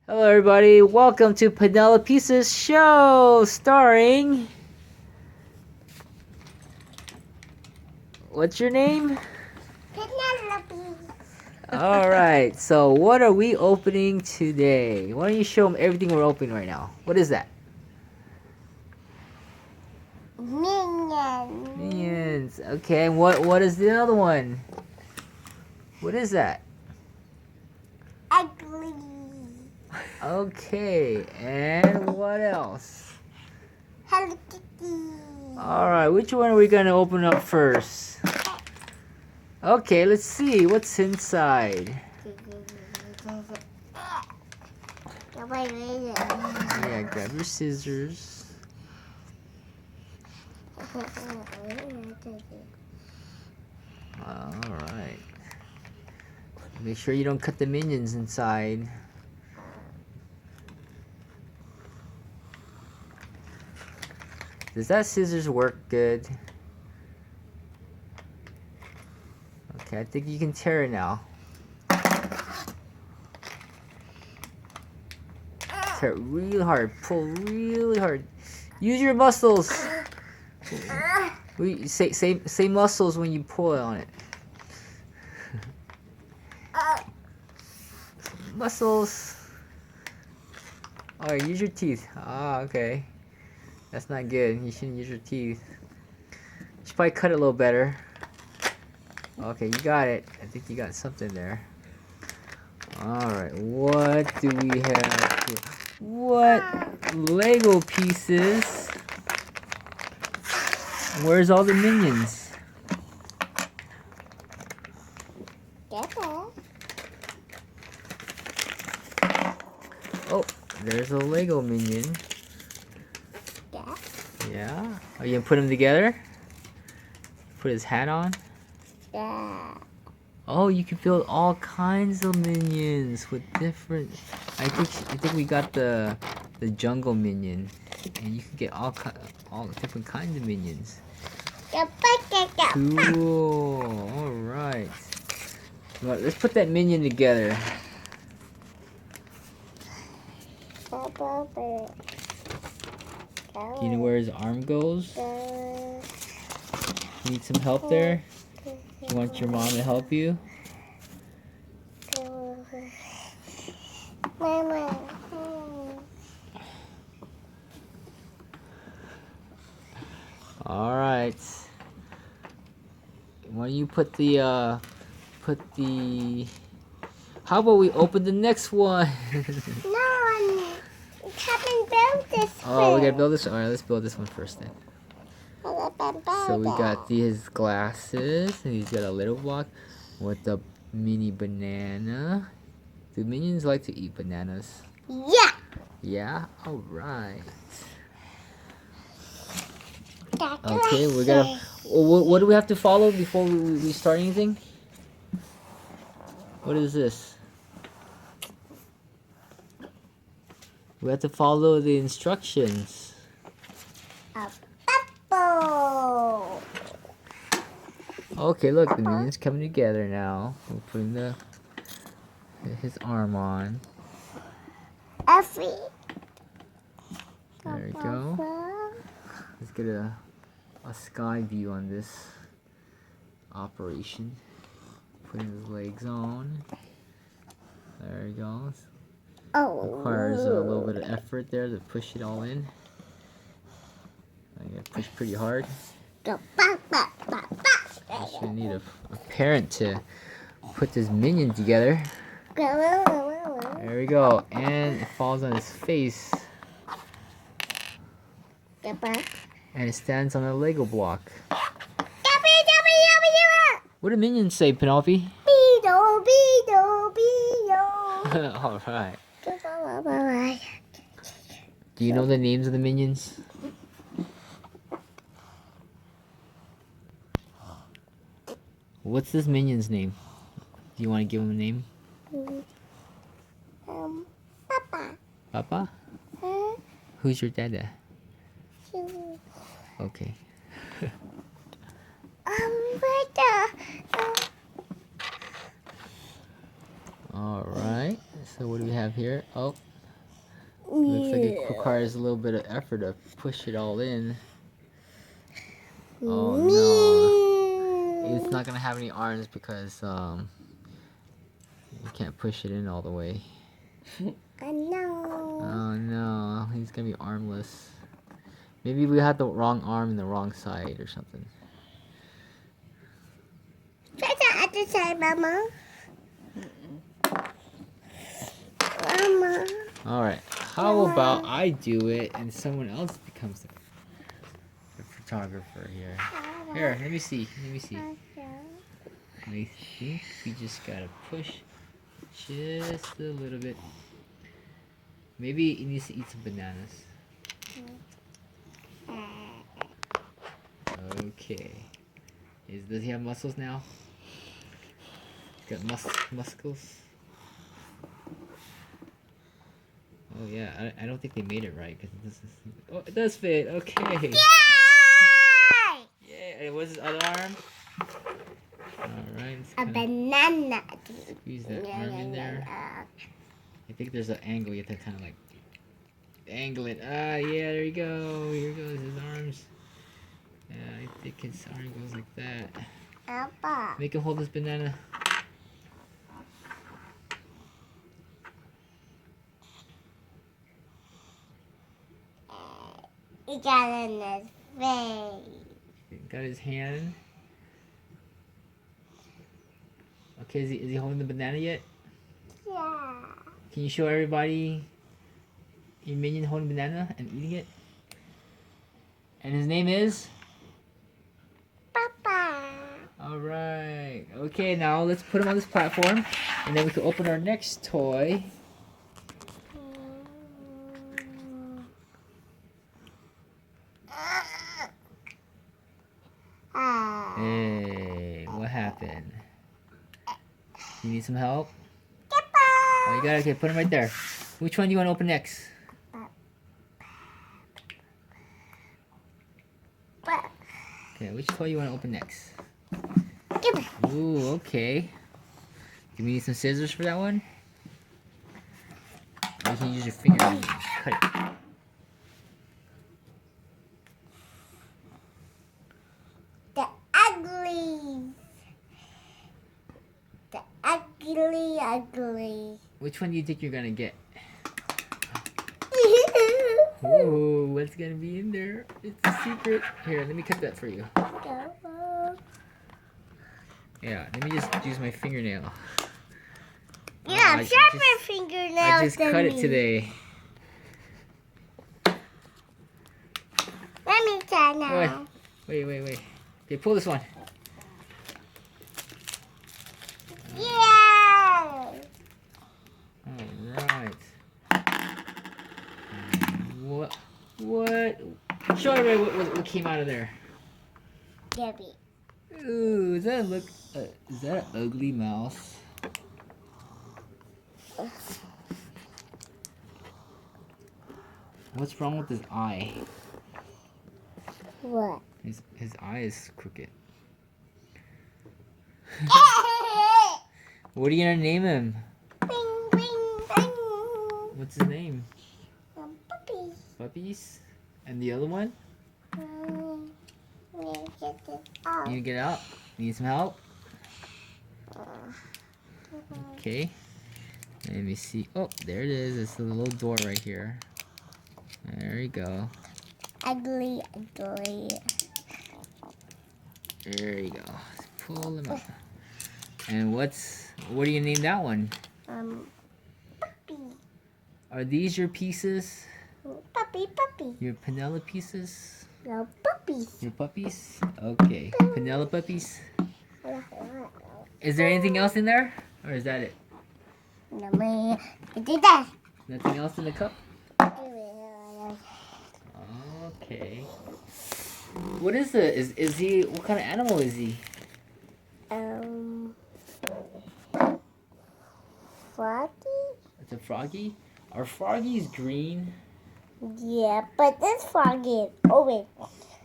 Hello, everybody. Welcome to Penelope's show, starring. What's your name? Penelope. All right. So, what are we opening today? Why don't you show them everything we're opening right now? What is that? Minion. Minions. Okay. And what is the other one? What is that? Ugly. Okay. And what else? Hello Kitty. All right. Which one are we gonna open up first? Okay. Let's see what's inside. Yeah. Grab your scissors. Alright. Make sure you don't cut the minions inside. Does that scissors work good? Okay, I think you can tear it now. Tear it really hard. Pull really hard. Use your muscles. Say muscles when you pull on it. Muscles. Alright, use your teeth. Ah, okay. That's not good. You shouldn't use your teeth. You should probably cut it a little better. Okay, you got it. I think you got something there. Alright, what do we have here? What Lego pieces? Where's all the minions? Oh, there's a Lego minion. Yeah. Are you gonna put them together? Put his hat on? Yeah. Oh, you can build all kinds of minions with different. I think we got the jungle minion, and you can get all different kinds of minions. Cool. All right. Well, let's put that minion together. Do you know where his arm goes? Need some help there? You want your mom to help you? Mama. All right. Why don't you put the How about we open the next one? No, I haven't built this. Oh, we gotta build this. All right, let's build this one first then. So So we got his glasses, and he's got a little block with the mini banana. Do minions like to eat bananas? Yeah. Yeah. All right. That's Okay, we're gonna. What do we have to follow before we start anything? What is this? We have to follow the instructions. a bubble. Okay, look, the minions coming together now. We're putting his arm on. Every. There we go. Let's get a sky view on this operation. Putting his legs on. There he goes. Oh. Requires a little bit of effort there to push it all in. I gotta push pretty hard. Go I should need a parent to put this minion together. There we go. And it falls on his face. And it stands on a Lego block. What do minions say, Penelope? Alright. Do you know the names of the minions? What's this minion's name? Do you want to give him a name? Papa. Papa? Who's your dada? Okay. Alright. So what do we have here? Oh, Looks like it requires a little bit of effort to push it all in. Oh no. It's not gonna have any arms because you can't push it in all the way. I know. Oh no, he's gonna be armless. Maybe we had the wrong arm in the wrong side or something. Try the other side, Mama. Mama. Alright, how about I do it and someone else becomes the photographer here. Here, let me see. I think we just gotta push just a little bit. Maybe he needs to eat some bananas. Okay. Does he have muscles now? He's got muscles. Oh yeah, I don't think they made it right because it does fit. Okay. Yay! Yeah. And what's his other arm? All right. A banana. Squeeze that arm in there. I think there's an angle. You have to kind of like angle it. Ah, yeah. There you go. Here goes his arms. Yeah, I think his arm goes like that. Papa. Make him hold this banana. He got it in his face. Got his hand. Okay, is he holding the banana yet? Yeah. Can you show everybody your minion holding banana and eating it? And his name is? Papa. Alright. Okay, now let's put him on this platform and then we can open our next toy. Hey, what happened? You need some help? Oh, you got it. Okay, put him right there. Which one do you want to open next? Okay, which toy you want to open next? Ooh, okay. Do we need some scissors for that one? Or you can use your finger and cut it. The Uglies. The ugly. Which one do you think you're gonna get? Ooh, what's gonna be in there? It's a secret. Here, let me cut that for you. Yeah, let me just use my fingernail. You have sharper fingernails I just than cut me. it today. Let me try now. Wait. Okay, pull this one. Yeah. Alright. What? Show everybody what came out of there. Debbie. Ooh, is that an ugly mouse? What's wrong with his eye? What? His eye is crooked. What are you gonna name him? Bing, bing, bing. What's his name? Puppy. Puppies? And the other one? Let me get this out. You need to get out? Need some help? Okay. Let me see. Oh, there it is. It's a little door right here. There you go. Ugly. There you go. Let's pull them out. And what do you name that one? Puppy. Are these your pieces? Puppy. Your Penelope pieces? No, puppies. Your puppies? Okay. Penelope puppies? Is there anything else in there? Or is that it? No, me. Did that. Nothing else in the cup? Okay. What is it? Is he, what kind of animal is he? Froggy? It's a froggy? Are froggies green? Yeah, but this froggy is orange.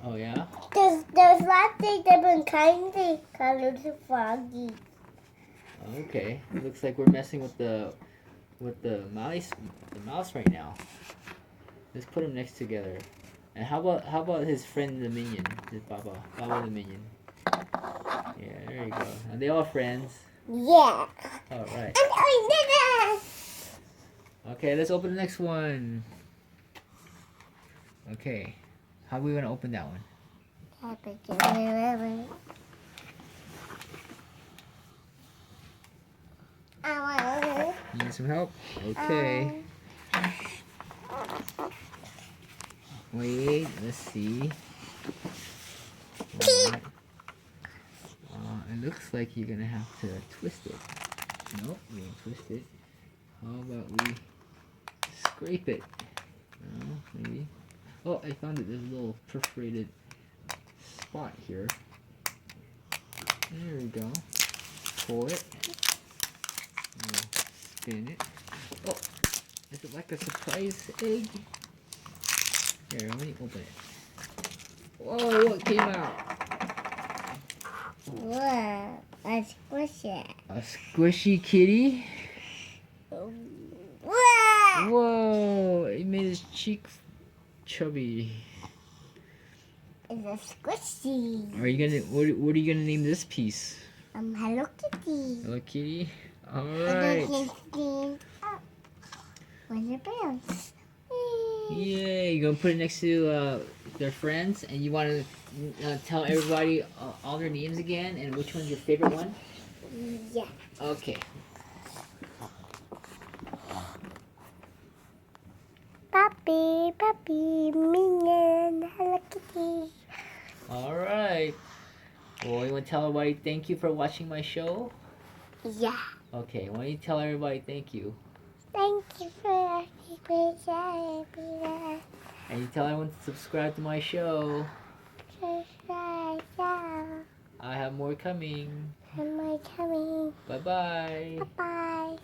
Oh yeah? There's lots of different kinds of colors of froggies. Okay. It looks like we're messing with the with the mouse right now. Let's put them next together. And how about his friend the minion, his Baba the minion. Yeah, there you go. Are they all friends? Yeah. All right. And I Okay, let's open the next one. Okay, how are we gonna open that one? did it. You need some help? Okay. Wait, let's see. Alright. It looks like you're gonna have to twist it. Nope, we didn't twist it. How about we scrape it? No, maybe. Oh, I found it. There's a little perforated spot here. There we go. Pull it. We'll spin it. Oh, is it like a surprise egg? Here, let me open it. Whoa, what came out? Whoa, a squishy. A squishy kitty? Whoa! Whoa, it made his cheek chubby. It's a squishy. Are you gonna, what are you gonna name this piece? Hello Kitty. Hello Kitty? Hello Alright. Kitty. Oh, where's the bounce? Yay, you're gonna put it next to their friends, and you wanna tell everybody all their names again, and which one's your favorite one? Yeah. Okay. Puppy, minion, Hello Kitty. Alright. Well, you wanna tell everybody thank you for watching my show? Yeah. Okay, why don't you tell everybody thank you? Thank you for watching. And you tell everyone to subscribe to my show. Subscribe. I have more coming. Am I coming? Bye-bye. Bye-bye.